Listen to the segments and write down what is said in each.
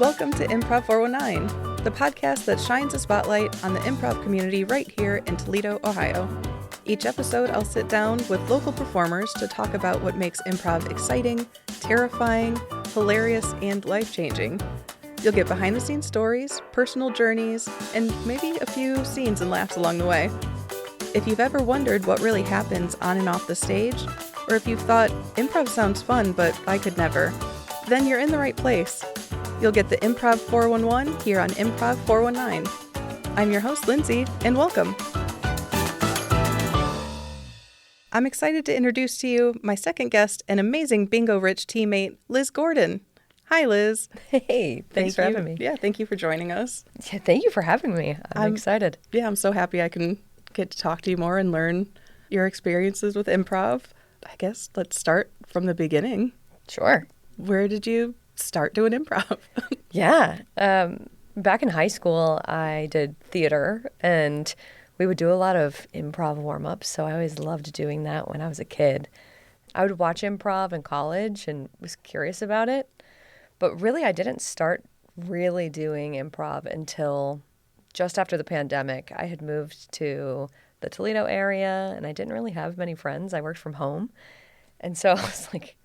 Welcome to Improv 419, the podcast that shines a spotlight on the improv community right here in Toledo, Ohio. Each episode, I'll sit down with local performers to talk about what makes improv exciting, terrifying, hilarious, and life-changing. You'll get behind-the-scenes stories, personal journeys, and maybe a few scenes and laughs along the way. If you've ever wondered what really happens on and off the stage, or if you've thought, improv sounds fun, but I could never, then you're in the right place. You'll get the Improv 411 here on Improv 419. I'm your host, Lindsay, and welcome. I'm excited to introduce to you my second guest and amazing Bingo Rich teammate, Liz Gordon. Hi, Liz. Hey, thanks for having me. Yeah, thank you for joining us. Yeah, thank you for having me. I'm excited. Yeah, I'm so happy I can get to talk to you more and learn your experiences with improv. I guess let's start from the beginning. Sure. Where did you start doing improv? Yeah. Back in high school, I did theater, and we would do a lot of improv warm-ups, so I always loved doing that when I was a kid. I would watch improv in college and was curious about it, but really I didn't start really doing improv until just after the pandemic. I had moved to the Toledo area, and I didn't really have many friends. I worked from home, and so I was like,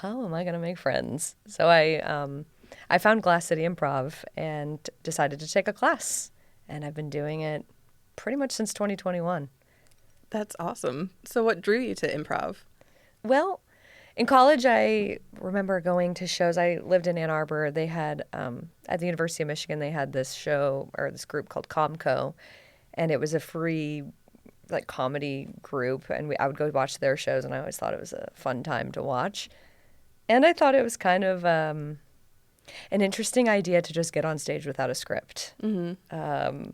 how am I going to make friends? So I found Glass City Improv and decided to take a class, and I've been doing it pretty much since 2021. That's awesome. So what drew you to improv? Well, in college, I remember going to shows. I lived in Ann Arbor. They had, at the University of Michigan, they had this show or this group called Comco, and it was a free comedy group, and I would go watch their shows, and I always thought it was a fun time to watch. And I thought it was kind of an interesting idea to just get on stage without a script. Mm-hmm.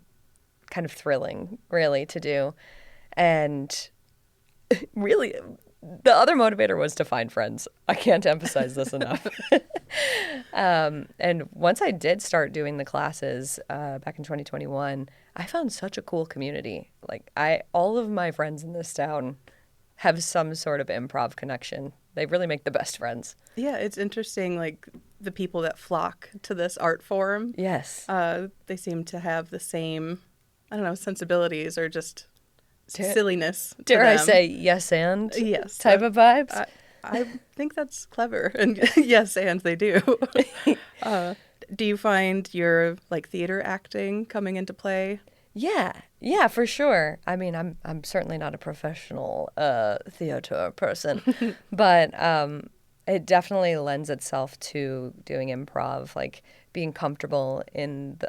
Kind of thrilling, really, to do. And really, the other motivator was to find friends. I can't emphasize this enough. And once I did start doing the classes back in 2021, I found such a cool community. All of my friends in this town have some sort of improv connection. They really make the best friends. Yeah, it's interesting, the people that flock to this art form. Yes. They seem to have the same, sensibilities or just silliness. Dare I say yes and yes type of vibes? I think that's clever. And yes, and they do. Do you find your theater acting coming into play? Yeah, for sure. I mean, I'm certainly not a professional theater person, but it definitely lends itself to doing improv, being comfortable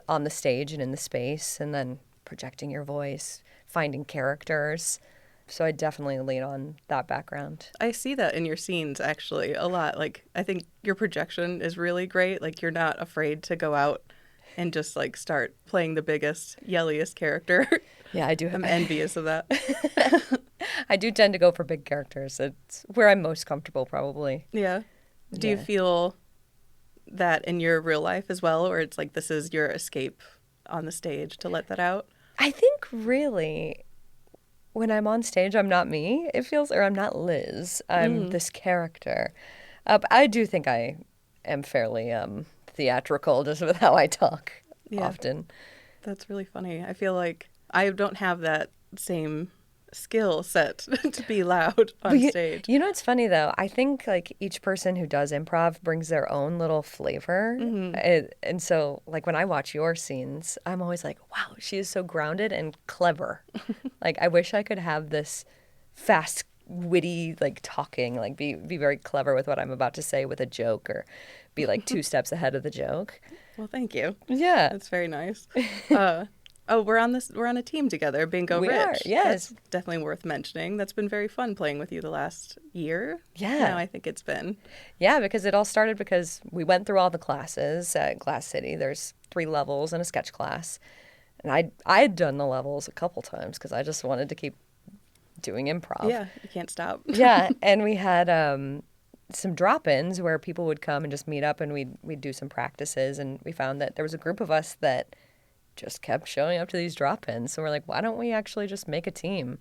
on the stage and in the space, and then projecting your voice, finding characters. So I definitely lean on that background. I see that in your scenes, actually, a lot. I think your projection is really great. You're not afraid to go out and just start playing the biggest, yelliest character. Yeah, I do. I'm envious of that. I do tend to go for big characters. It's where I'm most comfortable, probably. Yeah. Do you feel that in your real life as well, or it's this is your escape on the stage to let that out? I think really when I'm on stage, I'm not me. It feels, or I'm not Liz. I'm this character. But I do think I am fairly theatrical just with how I talk often. That's really funny. I feel like I don't have that same skill set to be loud on stage. You know what's funny though? I think each person who does improv brings their own little flavor. Mm-hmm. And so when I watch your scenes, I'm always like, wow, she is so grounded and clever. I wish I could have this fast, witty talking, be very clever with what I'm about to say with a joke, or be 2 steps ahead of the joke. Well, thank you. Yeah. That's very nice. We're on a team together, Bingo we Rich. Are, yes. That's definitely worth mentioning. That's been very fun playing with you the last year. Yeah. Now I think it's been. Yeah, because it all started because we went through all the classes at Glass City. There's 3 levels and a sketch class. And I'd done the levels a couple times because I just wanted to keep doing improv. Yeah, you can't stop. Yeah, and we had some drop-ins where people would come and just meet up, and we'd do some practices, and we found that there was a group of us that just kept showing up to these drop-ins. So we're like, why don't we actually just make a team?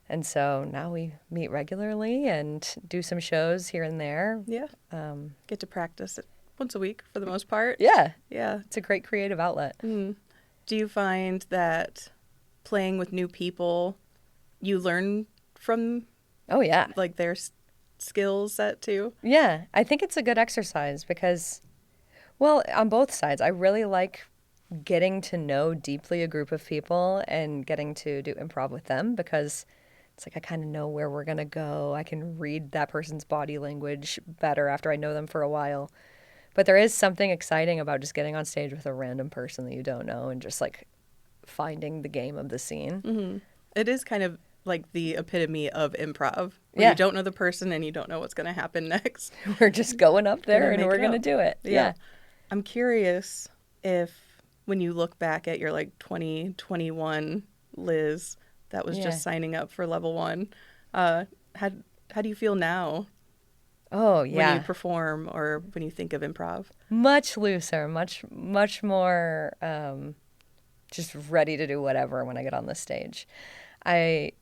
And so now we meet regularly and do some shows here and there. Yeah. Get to practice once a week for the most part. Yeah. Yeah. It's a great creative outlet. Do you find that playing with new people, you learn from Oh, yeah. like their skill set too? Yeah. I think it's a good exercise because, well, on both sides, I really like getting to know deeply a group of people and getting to do improv with them because it's like I kind of know where we're going to go. I can read that person's body language better after I know them for a while. But there is something exciting about just getting on stage with a random person that you don't know and just like finding the game of the scene. Mm-hmm. It is kind of like the epitome of improv. Where Yeah. you don't know the person and you don't know what's going to happen next. We're just going up there and make we're it going to up. do it. Yeah. I'm curious if when you look back at your like 2021 Liz that was just signing up for level 1, how do you feel now Oh, when yeah. you perform or when you think of improv? Much looser, much more just ready to do whatever when I get on the stage. I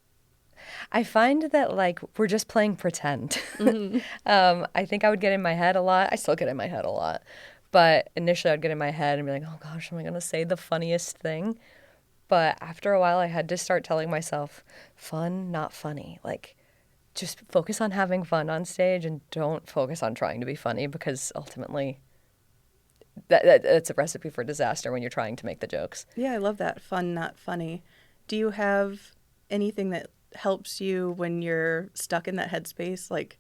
find that like we're just playing pretend. Mm-hmm. I think I would get in my head a lot. I still get in my head a lot. But initially I'd get in my head and be like, oh gosh, am I going to say the funniest thing? But after a while I had to start telling myself, fun, not funny. Like just focus on having fun on stage and don't focus on trying to be funny because ultimately that's a recipe for disaster when you're trying to make the jokes. Yeah, I love that. Fun, not funny. Do you have anything that helps you when you're stuck in that headspace, like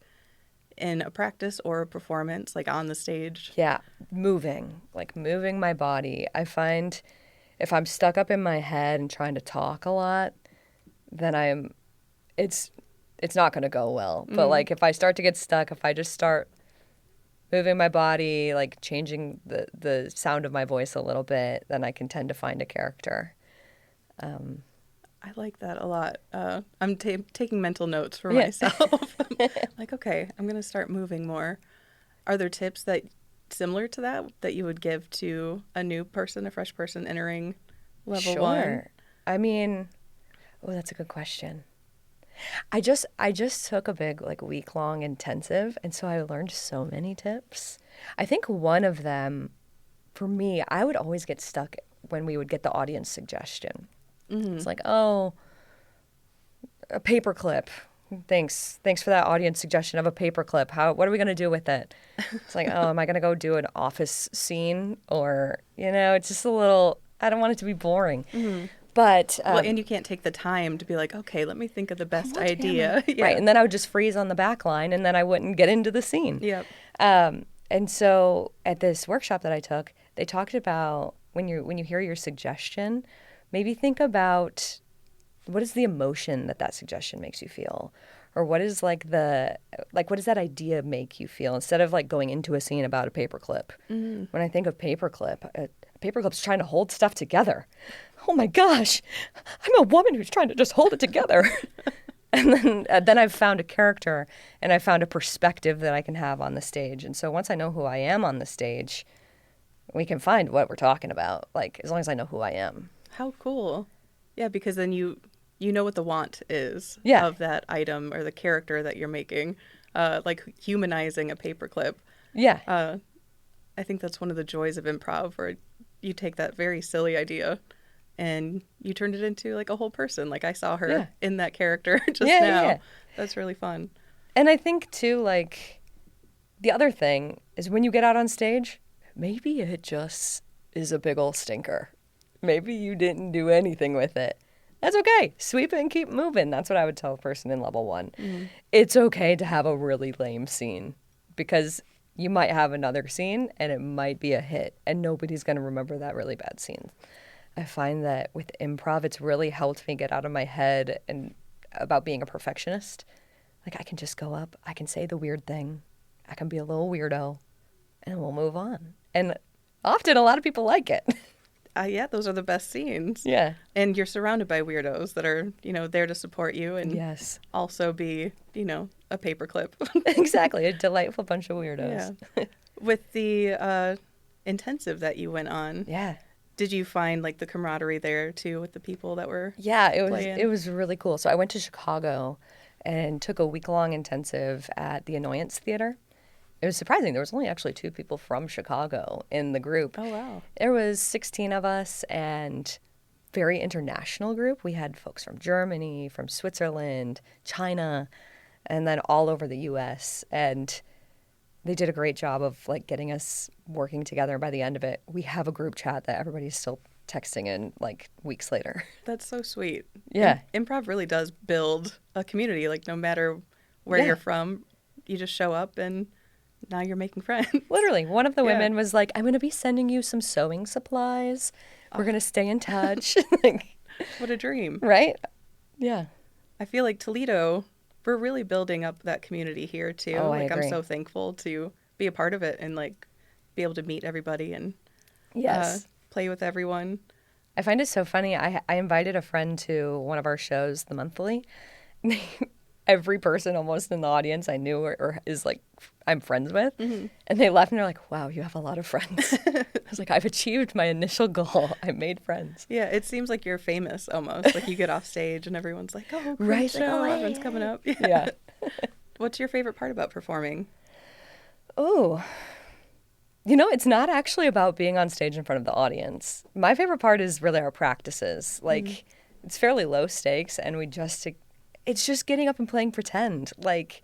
in a practice or a performance, like on the stage? Yeah, moving my body. I find if I'm stuck up in my head and trying to talk a lot, then it's not going to go well. But like if I start to get stuck, if I just start moving my body, like changing the sound of my voice a little bit, then I can tend to find a character. I like that a lot. I'm taking mental notes for myself. Like, okay, I'm going to start moving more. Are there tips that similar to that you would give to a new person, a fresh person entering level 1? Sure. I mean, oh, that's a good question. I just took a big like week-long intensive, and so I learned so many tips. I think one of them, for me, I would always get stuck when we would get the audience suggestion. Mm-hmm. It's like, oh, a paperclip. Thanks for that audience suggestion of a paperclip. What are we going to do with it? It's like, oh, am I going to go do an office scene? Or, it's just a little, I don't want it to be boring. Mm-hmm. But well, and you can't take the time to be like, okay, let me think of the best idea. Yeah. Right, and then I would just freeze on the back line, and then I wouldn't get into the scene. Yep. And so at this workshop that I took, they talked about when you hear your suggestion, maybe think about what is the emotion that suggestion makes you feel, or what is what does that idea make you feel instead of like going into a scene about a paperclip. Mm-hmm. When I think of paperclip, a paperclip's trying to hold stuff together. Oh my gosh, I'm a woman who's trying to just hold it together. And then I've found a character and I found a perspective that I can have on the stage. And so once I know who I am on the stage, we can find what we're talking about, like as long as I know who I am. How cool. Yeah, because then you know what the want is of that item or the character that you're making, like humanizing a paperclip. Yeah. I think that's one of the joys of improv, where you take that very silly idea and you turned it into like a whole person. Like I saw her in that character just now. Yeah. That's really fun. And I think too, like the other thing is when you get out on stage, maybe it just is a big old stinker. Maybe you didn't do anything with it. That's okay. Sweep it and keep moving. That's what I would tell a person in level 1. Mm-hmm. It's okay to have a really lame scene because you might have another scene and it might be a hit and nobody's going to remember that really bad scene. I find that with improv, it's really helped me get out of my head and about being a perfectionist. Like I can just go up, I can say the weird thing, I can be a little weirdo, and we'll move on. And often a lot of people like it. Yeah, those are the best scenes. Yeah. And you're surrounded by weirdos that are, there to support you and also be, a paperclip. Exactly. A delightful bunch of weirdos. Yeah. With the intensive that you went on. Yeah. Did you find like the camaraderie there too with the people that were it was really cool. So I went to Chicago and took a week-long intensive at the Annoyance Theater. it was surprising. There was only actually 2 people from Chicago in the group. Oh, wow. There was 16 of us, and very international group. We had folks from Germany, from Switzerland, China, and then all over the U.S. And they did a great job of like getting us working together. By the end of it, we have a group chat that everybody's still texting in like weeks later. That's so sweet. Yeah. Improv really does build a community. Like, no matter where you're from, you just show up and now you're making friends. Literally, one of the women was like, I'm going to be sending you some sewing supplies. We're going to stay in touch. Like, what a dream. right? Yeah. I feel like Toledo, we're really building up that community here too. Oh, I like, agree. I'm so thankful to be a part of it and like be able to meet everybody and Yes. play with everyone. I find it so funny. I invited a friend to one of our shows, The Monthly. Every person almost in the audience I knew or is like I'm friends with. And they left and they're like, wow, you have a lot of friends. I was like, I've achieved my initial goal. I made friends. Yeah, it seems like you're famous almost. Like, you get off stage and everyone's like, oh, great Right, show. like, oh, Everyone's yeah. coming up. Yeah. What's your favorite part about performing? Oh, it's not actually about being on stage in front of the audience. My favorite part is really our practices. Like, it's fairly low stakes, and it's just getting up and playing pretend. Like,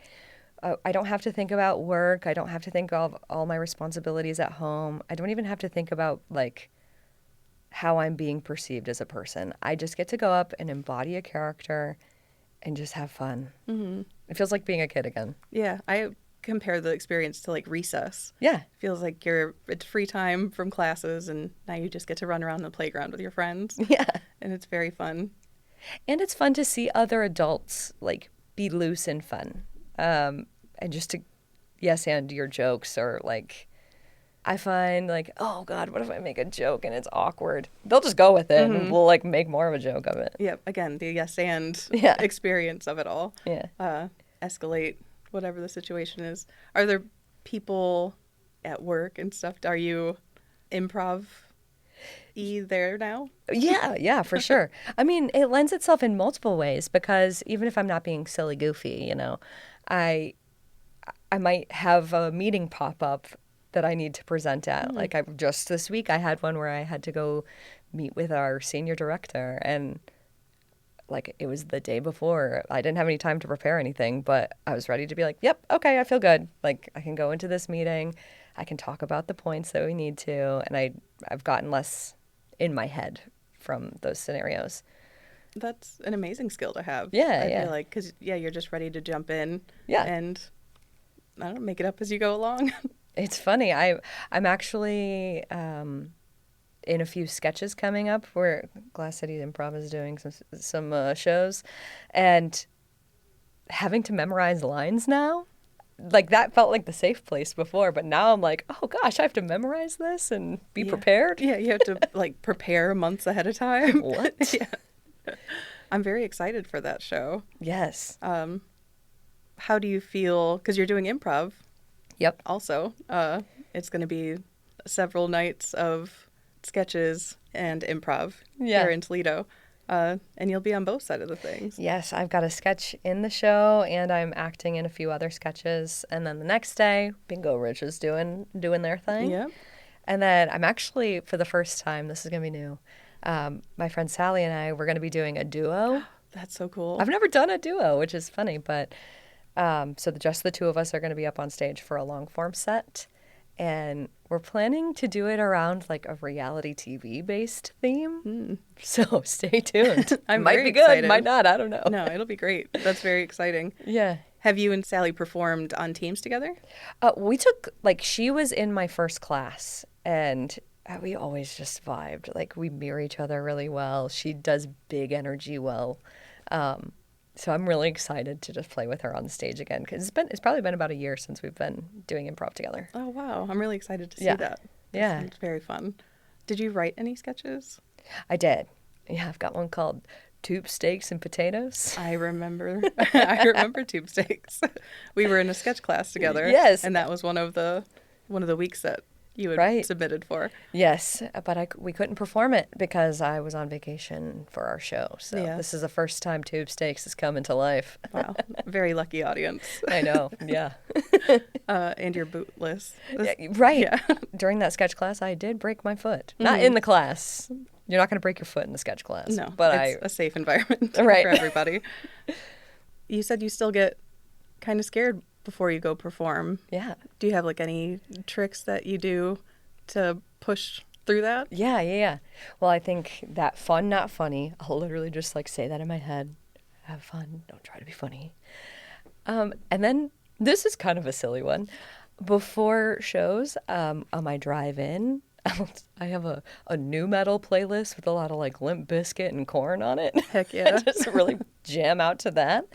I don't have to think about work. I don't have to think of all my responsibilities at home. I don't even have to think about, like, how I'm being perceived as a person. I just get to go up and embody a character and just have fun. Mm-hmm. It feels like being a kid again. Yeah, I compare the experience to like recess. Yeah. It feels like it's free time from classes and now you just get to run around the playground with your friends. Yeah. And it's very fun. And it's fun to see other adults like be loose and fun. And just to yes and your jokes, or like I find like, oh God, what if I make a joke and it's awkward? They'll just go with it and we'll like make more of a joke of it. Yeah, again, the yes and Yeah. experience of it all. Yeah. Escalate whatever the situation is. Are there people at work and stuff? Are you improv-y there now? Yeah, for sure. I mean, it lends itself in multiple ways because even if I'm not being silly goofy, I might have a meeting pop up that I need to present at. Like just this week I had one where I had to go meet with our senior director, and like it was the day before. I didn't have any time to prepare anything, but I was ready to be like, yep, okay, I feel good. Like I can go into this meeting, I can talk about the points that we need to, and I've gotten less in my head from those scenarios. That's an amazing skill to have. Yeah, I yeah. feel like, because, you're just ready to jump in. Yeah. And, I don't know, make it up as you go along. It's funny. I'm actually in a few sketches coming up where Glass City Improv is doing some shows, and having to memorize lines now, like that felt like the safe place before, but now I'm like, oh gosh, I have to memorize this and be prepared. Yeah, you have to like prepare months ahead of time. What? Yeah. I'm very excited for that show. Yes. How do you feel, because you're doing improv Yep. also. It's going to be several nights of sketches and improv here in Toledo. And you'll be on both sides of the things. Yes, I've got a sketch in the show, and I'm acting in a few other sketches. And then the next day, Bingo Rich is doing their thing. Yeah. And then I'm actually, for the first time, this is going to be new, my friend Sally and I, we're going to be doing a duo. That's so cool. I've never done a duo, which is funny, but so just the two of us are going to be up on stage for a long form set. And we're planning to do it around like a reality TV based theme. So stay tuned. I'm might very be good, excited. might not, I don't know. No, it'll be great. That's very exciting. Yeah. Have you and Sally performed on teams together? We took, like, she was in my first class, and we always just vibed. Like, we mirror each other really well. She does big energy well. So I'm really excited to just play with her on stage again, because it's probably been about a year since we've been doing improv together. Oh, wow. I'm really excited to see Yeah. that. Yeah. It's very fun. Did you write any sketches? I did. Yeah, I've got one called Tube Steaks and Potatoes. I remember. I remember Tube Steaks. We were in a sketch class together. Yes. And that was one of the weeks that you had Right. submitted for. Yes, but we couldn't perform it because I was on vacation for our show. So Yeah. this is the first time Tube Stakes has come into life. Wow. Very lucky audience. I know, yeah. And you're bootless. Yeah, right. Yeah. During that sketch class, I did break my foot. Not in the class. You're not going to break your foot in the sketch class. No, but it's a safe environment Right. for everybody. You said you still get kind of scared before you go perform. Yeah. Do you have like any tricks that you do to push through that? Yeah. Well, I think that fun, not funny, I'll literally just like say that in my head. Have fun. Don't try to be funny. And then this is kind of a silly one. Before shows, on my drive-in, I have a new metal playlist with a lot of like Limp Bizkit and Korn on it. Heck yeah. I just really jam out to that.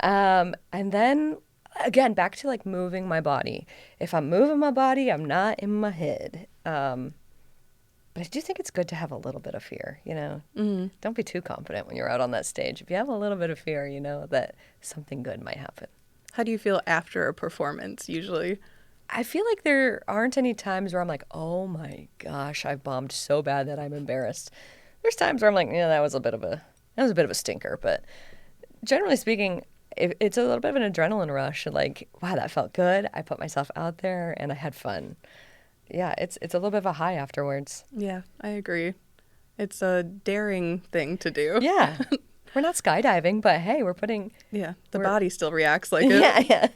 And then again, back to like moving my body. If I'm moving my body, I'm not in my head. But I do think it's good to have a little bit of fear, you know? Mm-hmm. Don't be too confident when you're out on that stage. If you have a little bit of fear, you know that something good might happen. How do you feel after a performance usually? I feel like there aren't any times where I'm like, oh my gosh, I bombed so bad that I'm embarrassed. There's times where I'm like, yeah, that was a bit of a stinker. But generally speaking, it's a little bit of an adrenaline rush. Like, wow, that felt good. I put myself out there and I had fun. Yeah, it's a little bit of a high afterwards. Yeah, I agree. It's a daring thing to do. Yeah. We're not skydiving, but hey, we're putting... Yeah, the body still reacts like it. Yeah.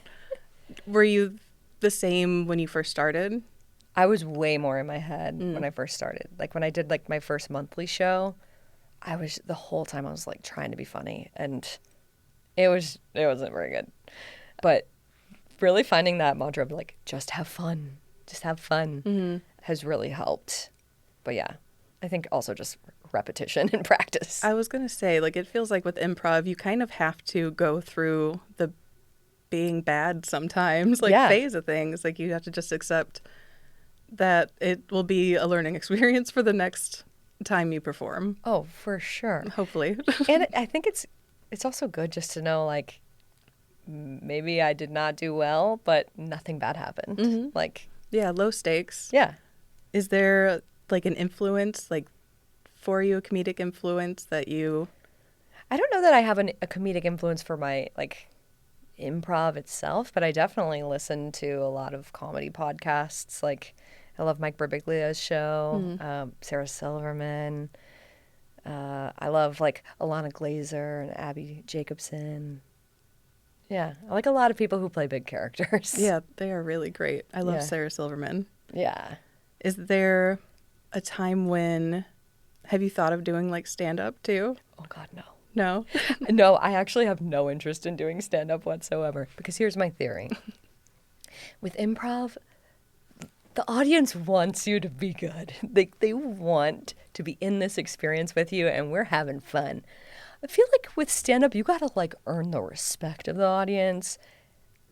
Were you the same when you first started? I was way more in my head when I first started. Like when I did like my first monthly show, the whole time I was like trying to be funny, and it wasn't very good. But really finding that mantra of like, just have fun has really helped. But yeah, I think also just repetition and practice. I was going to say, like, it feels like with improv, you kind of have to go through the being bad sometimes, like, phase of things. Like, you have to just accept that it will be a learning experience for the next time you perform. Oh, for sure. Hopefully. And I think it's also good just to know, like, maybe I did not do well, but nothing bad happened. Mm-hmm. Like, yeah, low stakes. Yeah. Is there, like, an influence, like, for you, a comedic influence that you... I don't know that I have a comedic influence for my, like, improv itself, but I definitely listen to a lot of comedy podcasts. Like, I love Mike Birbiglia's show, Sarah Silverman. I love, like, Alana Glazer and Abby Jacobson. Yeah, I like a lot of people who play big characters. Yeah, they are really great. I love Sarah Silverman. Yeah. Is there a time when... Have you thought of doing, like, stand-up, too? Oh, God, no. No? No, I actually have no interest in doing stand-up whatsoever. Because here's my theory. With improv, the audience wants you to be good. They want to be in this experience with you, and we're having fun. I feel like with stand-up, you got to, like, earn the respect of the audience.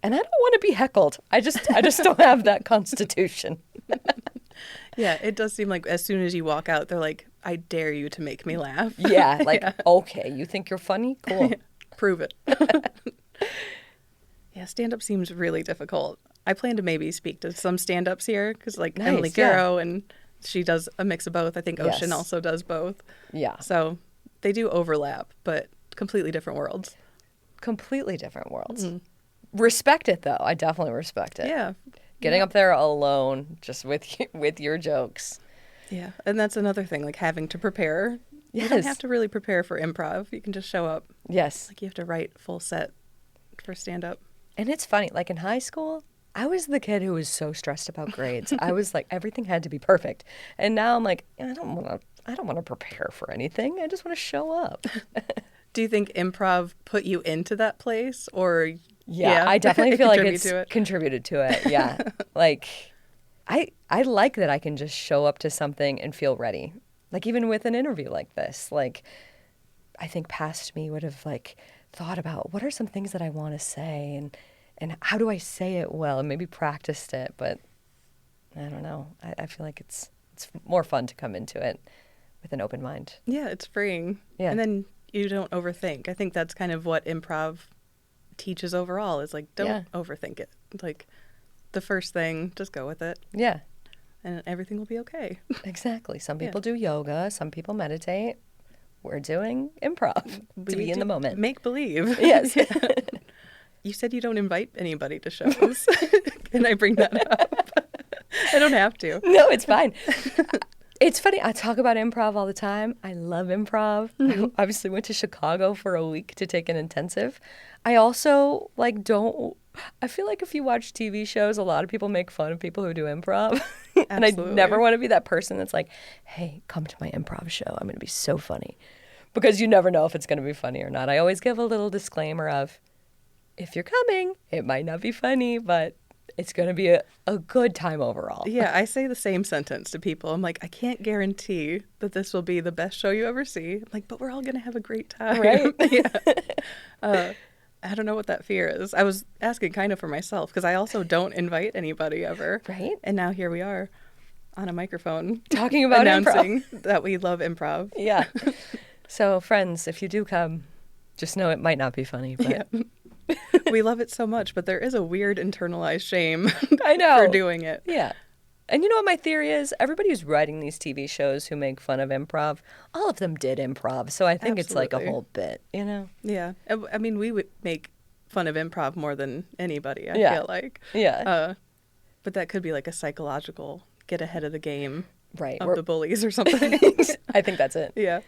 And I don't want to be heckled. I just don't have that constitution. Yeah, it does seem like as soon as you walk out, they're like, I dare you to make me laugh. Yeah, like, okay, you think you're funny? Cool. Prove it. Yeah, stand-up seems really difficult. I plan to maybe speak to some stand-ups here, because, like, Nice, Emily Garrow, and she does a mix of both. I think Ocean Yes. also does both. Yeah. So they do overlap, but completely different worlds. Completely different worlds. Respect it, though. I definitely respect it. Yeah. Getting up there alone, just with your jokes. Yeah, and that's another thing, like having to prepare. Yes. You don't have to really prepare for improv. You can just show up. Yes. Like, you have to write full set for stand-up. And it's funny, like in high school, I was the kid who was so stressed about grades. I was like, everything had to be perfect. And now I'm like, I don't want to prepare for anything. I just want to show up. Do you think improv put you into that place, or... Yeah, I definitely feel like contribute it's to it? contributed to it. Yeah. Like, I like that I can just show up to something and feel ready. Like, even with an interview like this, like, I think past me would have, like, thought about what are some things that I want to say and how do I say it well, and maybe practiced it. But I don't know. I feel like it's more fun to come into it with an open mind. Yeah, it's freeing. Yeah. And then you don't overthink. I think that's kind of what improv teaches overall, is like, don't overthink it. Like, the first thing, just go with it. Yeah. and everything will be okay. Exactly. Some people do yoga. Some people meditate. We're doing improv to be in the moment. Make believe. Yes. Yeah. You said you don't invite anybody to shows. Can I bring that up? I don't have to. No, it's fine. It's funny. I talk about improv all the time. I love improv. I obviously went to Chicago for a week to take an intensive. I also don't. I feel like if you watch TV shows, a lot of people make fun of people who do improv. And I never want to be that person that's like, hey, come to my improv show. I'm going to be so funny. Because you never know if it's going to be funny or not. I always give a little disclaimer of, if you're coming, it might not be funny, but it's going to be a good time overall. Yeah, I say the same sentence to people. I'm like, I can't guarantee that this will be the best show you ever see. I'm like, but we're all going to have a great time. Right? Yeah. I don't know what that fear is. I was asking kind of for myself because I also don't invite anybody ever. Right. And now here we are on a microphone talking about announcing improv. that we love improv. Yeah. So friends, if you do come, just know it might not be funny. But Yeah. We love it so much, but there is a weird internalized shame I know. for doing it. Yeah. And you know what my theory is? Everybody who's writing these TV shows who make fun of improv, all of them did improv. So I think it's like a whole bit, you know? Yeah. I mean, we would make fun of improv more than anybody, I feel like. Yeah. But that could be like a psychological get ahead of the game Right. of the bullies or something. I think that's it. Yeah.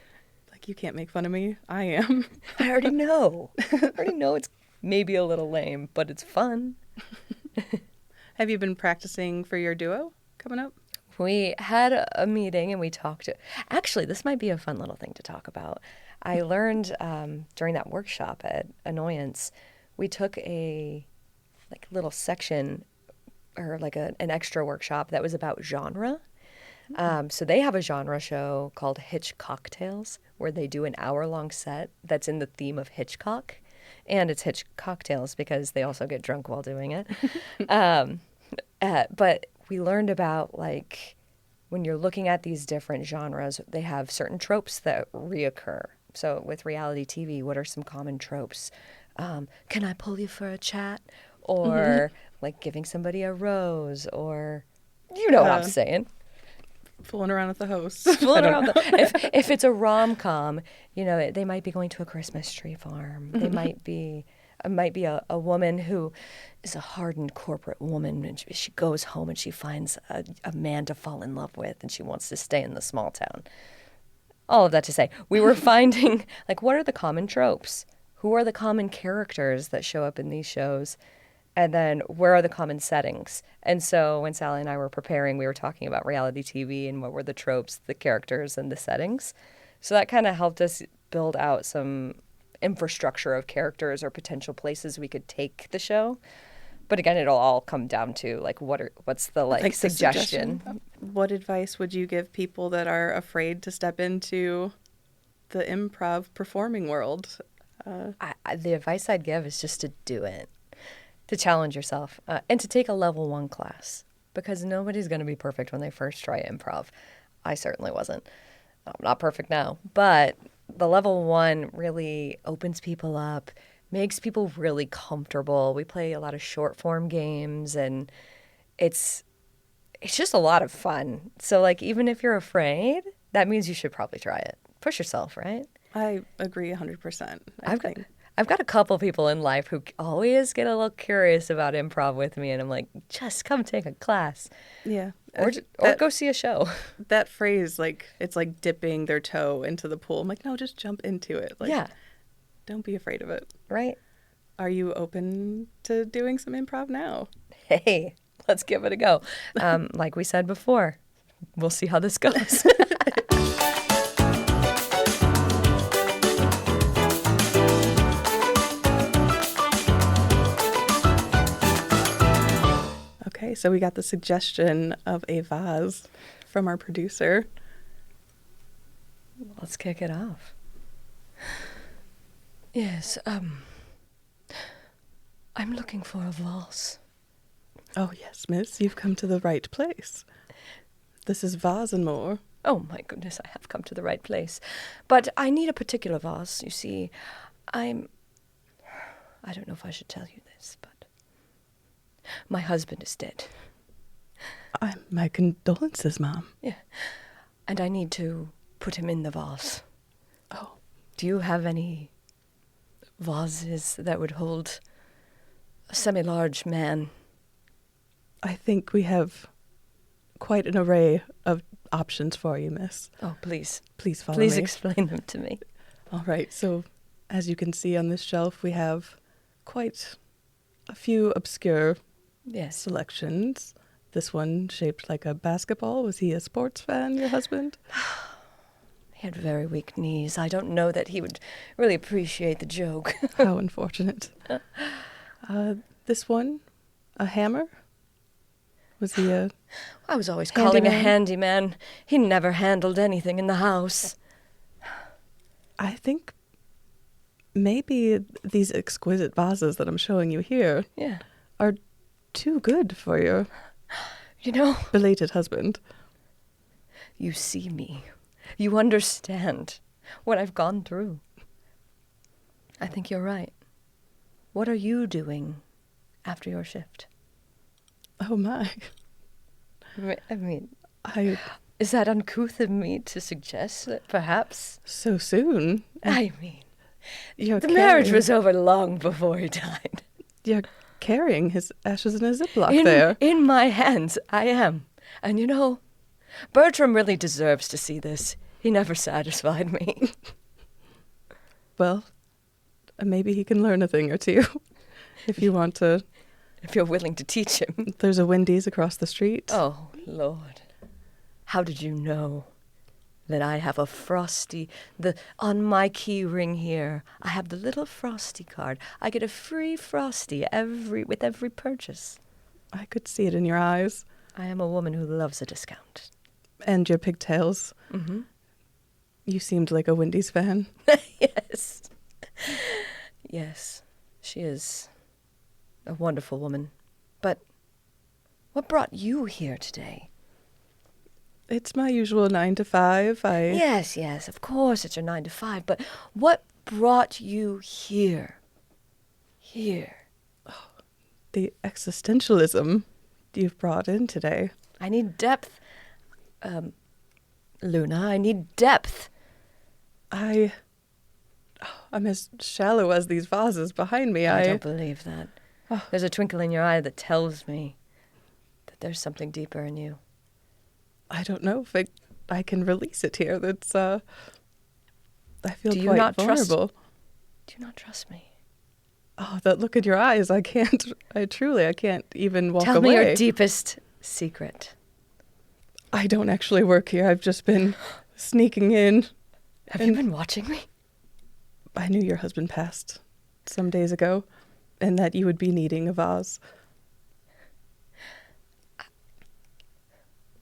Like, you can't make fun of me. I am. I already know. It's maybe a little lame, but it's fun. Have you been practicing for your duo coming up? We had a meeting and we talked. Actually, this might be a fun little thing to talk about. I learned during that workshop at Annoyance, we took a little section or an extra workshop that was about genre. So they have a genre show called Hitch Cocktails where they do an hour-long set that's in the theme of Hitchcock. And it's Hitch Cocktails because they also get drunk while doing it. But we learned about, when you're looking at these different genres, they have certain tropes that reoccur. So with reality TV, what are some common tropes? Can I pull you for a chat? Or, giving somebody a rose, or you know what I'm saying. Fooling around with the host. If it's a rom-com, they might be going to a Christmas tree farm. They might be a woman who is a hardened corporate woman, and she goes home and she finds a man to fall in love with, and she wants to stay in the small town. All of that to say, we were finding, what are the common tropes? Who are the common characters that show up in these shows? And then where are the common settings? And so when Sally and I were preparing, we were talking about reality TV and what were the tropes, the characters, and the settings. So that kind of helped us build out some infrastructure of characters or potential places we could take the show. But again, it'll all come down to what's the suggestion. What advice would you give people that are afraid to step into the improv performing world? The advice I'd give is just to do it, to challenge yourself, and to take a level 1 class, because nobody's going to be perfect when they first try improv. I certainly wasn't. I'm not perfect now, but the level 1 really opens people up, makes people really comfortable. We play a lot of short form games, and it's just a lot of fun. So even if you're afraid, that means you should probably try it. Push yourself, right? I agree 100%. I've got a couple people in life who always get a little curious about improv with me, and I'm like, just come take a class. Yeah. Or go see a show. That phrase, it's like dipping their toe into the pool. I'm like, no, just jump into it. Yeah. Don't be afraid of it. Right. Are you open to doing some improv now? Hey, let's give it a go. Like we said before, we'll see how this goes. Okay, so we got the suggestion of a vase from our producer. Let's kick it off. Yes, I'm looking for a vase. Oh, yes, miss, you've come to the right place. This is Vase and More. Oh, my goodness, I have come to the right place. But I need a particular vase, you see. I don't know if I should tell you this, but my husband is dead. My condolences, Mom. Yeah. And I need to put him in the vase. Oh. Do you have any vases that would hold a semi-large man? I think we have quite an array of options for you, miss. Oh, please. Please follow Please me. explain them to me. All right, so as you can see on this shelf, we have quite a few obscure Yes. selections. This one shaped like a basketball. Was he a sports fan, your husband? He had very weak knees. I don't know that he would really appreciate the joke. How unfortunate. This one, a hammer? Was he a... I was always calling a Handyman? handyman. He never handled anything in the house. I think maybe these exquisite vases that I'm showing you here Yeah. are too good for your You know, belated husband. you see me. You understand what I've gone through. I think you're right. What are you doing after your shift? Oh my. I mean, I... is that uncouth of me to suggest that perhaps? So soon. I mean, You're the marriage carrying- was over long before he died. You're carrying his ashes in a Ziploc there. In my hands, I am. And you know, Bertram really deserves to see this. He never satisfied me. Well, maybe he can learn a thing or two. If you want to. If you're willing to teach him. There's a Wendy's across the street. Oh, Lord. How did you know that I have a Frosty? On my key ring here, I have the little Frosty card. I get a free Frosty with every purchase. I could see it in your eyes. I am a woman who loves a discount. And your pigtails. Mm-hmm. You seemed like a Wendy's fan. Yes. Yes, she is a wonderful woman. But what brought you here today? It's my usual 9 to 5. Yes, of course it's your 9 to 5, but what brought you here? Here. The existentialism you've brought in today. I need depth. Luna, I need depth. I'm as shallow as these vases behind me. I don't believe that. Oh. There's a twinkle in your eye that tells me that there's something deeper in you. I don't know if I can release it here. That's I feel Do you quite not trust- vulnerable. Do you not trust me? Oh, that look in your eyes. I can't even walk Tell away. me your deepest secret. I don't actually work here. I've just been sneaking in. Have you been watching me? I knew your husband passed some days ago and that you would be needing a vase.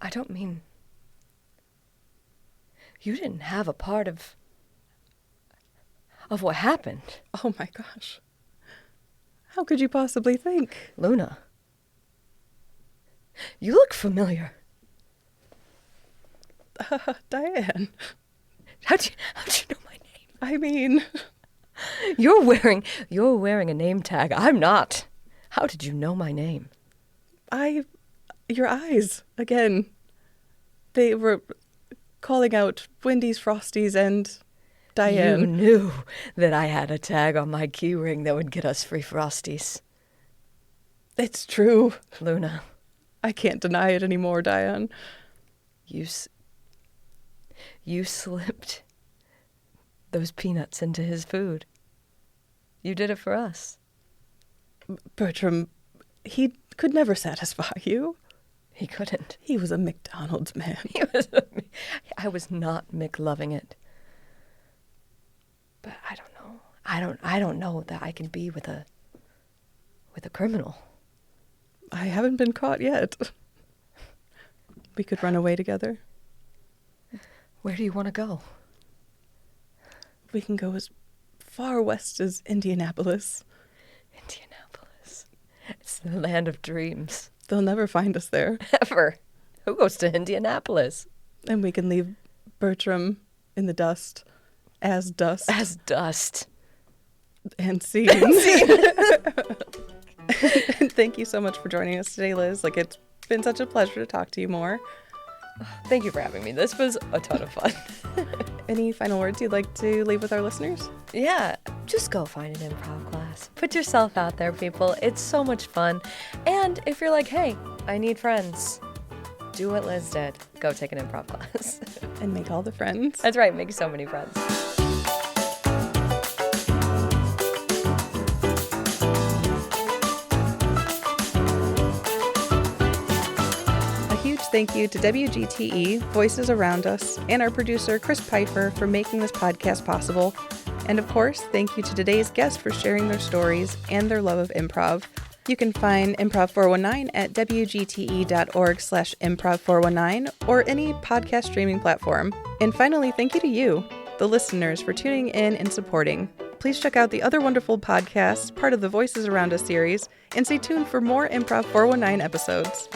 I don't mean... You didn't have a part of what happened. Oh my gosh. How could you possibly think? Luna, you look familiar. Diane. How'd you know my name? I mean, You're wearing a name tag. I'm not. How did you know my name? your eyes, again. They were calling out Wendy's, Frosties, and Diane. You knew that I had a tag on my key ring that would get us free Frosties. It's true. Luna, I can't deny it anymore, Diane. you slipped those peanuts into his food. You did it for us. Bertram, he could never satisfy you. He couldn't. He was a McDonald's man. I was not McLoving it. But I don't know. I don't know that I can be with a criminal. I haven't been caught yet. We could run away together. Where do you want to go? We can go as far west as Indianapolis. Indianapolis. It's the land of dreams. They'll never find us there. Ever. Who goes to Indianapolis? And we can leave Bertram in the dust. As dust. As dust. And seen. And thank you so much for joining us today, Liz. It's been such a pleasure to talk to you more. Thank you for having me. This was a ton of fun. Any final words you'd like to leave with our listeners? Yeah, just go find an improv class. Put yourself out there, people. It's so much fun. And if you're like, hey, I need friends, do what Liz did. Go take an improv class. And make all the friends. That's right, make so many friends. Thank you to WGTE, Voices Around Us, and our producer, Chris Pfeiffer, for making this podcast possible. And of course, thank you to today's guests for sharing their stories and their love of improv. You can find Improv 419 at wgte.org/improv 419 or any podcast streaming platform. And finally, thank you to you, the listeners, for tuning in and supporting. Please check out the other wonderful podcasts, part of the Voices Around Us series, and stay tuned for more Improv 419 episodes.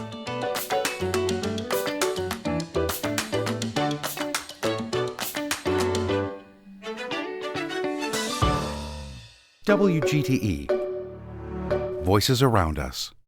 WGTE. Voices Around Us.